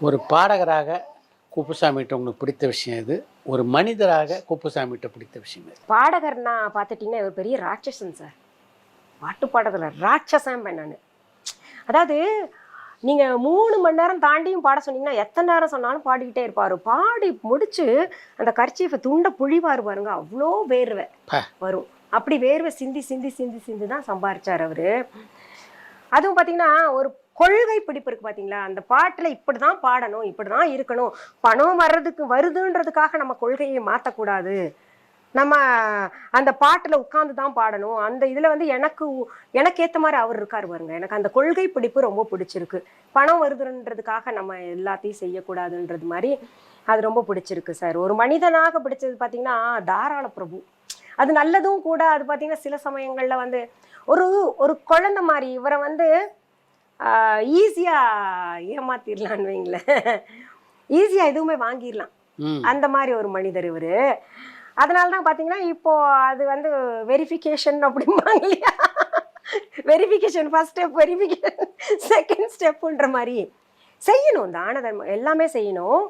ஒரு பாடகராக குப்புசாமிகிட்ட உங்களுக்கு பிடித்த விஷயம் இது, ஒரு மனிதராக குப்புசாமிகிட்ட பிடித்த விஷயம் இது. பாடகர்னா பார்த்துட்டிங்கன்னா இவர் பெரிய ராட்சசன் சார். பாட்டு பாடுறதுல ராட்சசன் நான். அதாவது நீங்கள் 3 மணி நேரம் தாண்டியும் பாட சொன்னீங்கன்னா எத்தனை நேரம் சொன்னாலும் பாடிக்கிட்டே இருப்பார். பாடி முடிச்சு அந்த கர்ச்சீஃபை துண்டை புழிவார் பாருங்க, அவ்வளோ வேர்வை வரும். அப்படி வேர்வை சிந்தி சிந்தி சிந்தி சிந்தி தான் சம்பாரிச்சார் அவர். அதுவும் பார்த்தீங்கன்னா ஒரு கொள்கை பிடிப்பு இருக்கு பார்த்தீங்களா, அந்த பாட்டில் இப்படி தான் பாடணும், இப்படி தான் இருக்கணும், பணம் வருதுன்றதுக்காக நம்ம கொள்கையை மாற்றக்கூடாது, நம்ம அந்த பாட்டில் உட்காந்து தான் பாடணும், அந்த இதில் வந்து எனக்கு ஏற்ற மாதிரி அவர் இருக்கார் பாருங்க. எனக்கு அந்த கொள்கை பிடிப்பு ரொம்ப பிடிச்சிருக்கு. பணம் வருதுன்றதுக்காக நம்ம எல்லாத்தையும் செய்யக்கூடாதுன்றது மாதிரி அது ரொம்ப பிடிச்சிருக்கு சார். ஒரு மனிதனாக பிடிச்சது பார்த்தீங்கன்னா தாராள பிரபு. அது நல்லதும் கூட. அது பார்த்தீங்கன்னா சில சமயங்களில் வந்து ஒரு ஒரு குழந்தை மாதிரி இவரை வந்து ஈஸியாக ஏமாத்திடலான்னு வைங்களேன், ஈஸியாக எதுவுமே வாங்கிடலாம், அந்த மாதிரி ஒரு மனிதர் இவர். அதனால தான் பார்த்தீங்கன்னா இப்போ அது வந்து வெரிஃபிகேஷன் அப்படிம்பாங்க இல்லையா, verification first step, verification second ஸ்டெப்புன்ற மாதிரி செய்யணும். தான தர்மம் எல்லாமே செய்யணும்.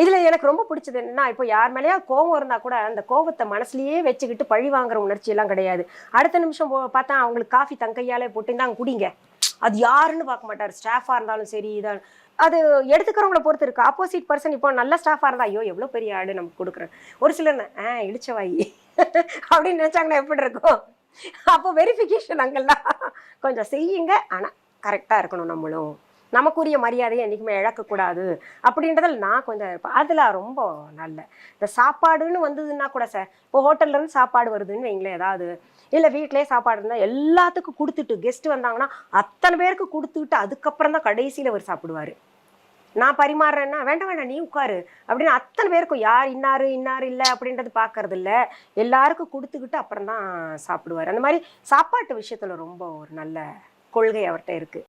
இதில் எனக்கு ரொம்ப பிடிச்சது என்னன்னா, இப்போ யார் மேலேயா கோவம் இருந்தால் கூட அந்த கோவத்தை மனசுலேயே வச்சுக்கிட்டு பழி வாங்குற உணர்ச்சியெல்லாம் கிடையாது. அடுத்த நிமிஷம் பார்த்தா அவங்களுக்கு காஃபி தங்கையாலே போட்டு இருந்தாங்க குடிங்க, அது யாருன்னு பார்க்க மாட்டார். ஸ்டாஃபாக இருந்தாலும் சரி, இதான் அது எடுத்துக்கிறவங்கள பொறுத்து இருக்கு. ஆப்போசிட் பர்சன் இப்போ நல்ல ஸ்டாஃபாக இருந்தால் ஐயோ எவ்வளோ பெரிய ஆடு நமக்கு கொடுக்குறேன், ஒரு சிலர் இழிச்சவாயி அப்படின்னு நினச்சாங்கன்னா எப்படி இருக்கும். அப்போ வெரிஃபிகேஷன் அங்கெல்லாம் கொஞ்சம் செய்யுங்க, ஆனால் கரெக்டாக இருக்கணும், நம்மளும் நமக்குரிய மரியாதையை என்றைக்குமே இழக்கக்கூடாது அப்படின்றதில் நான் கொஞ்சம் இருப்பேன். அதில் ரொம்ப நல்ல இந்த சாப்பாடுன்னு வந்ததுன்னா கூட சார், இப்போ ஹோட்டல்லேருந்து சாப்பாடு வருதுன்னு வைங்களேன், ஏதாவது இல்லை வீட்டிலே சாப்பாடு இருந்தால் எல்லாத்துக்கும் கொடுத்துட்டு, கெஸ்ட்டு வந்தாங்கன்னா அத்தனை பேருக்கு கொடுத்துட்டு அதுக்கப்புறம் தான் கடைசியில் அவர் சாப்பிடுவார். நான் பரிமாறுறேன்னா வேண்டாம் வேண்டாம் நீ உட்காரு அப்படின்னு அத்தனை பேருக்கும் யார் இன்னாரு இல்லை அப்படின்றது பார்க்கறது இல்லை, எல்லாருக்கும் கொடுத்துக்கிட்டு அப்புறம் தான் சாப்பிடுவார். அந்த மாதிரி சாப்பாட்டு விஷயத்தில் ரொம்ப ஒரு நல்ல கொள்கை அவர்கிட்ட இருக்குது.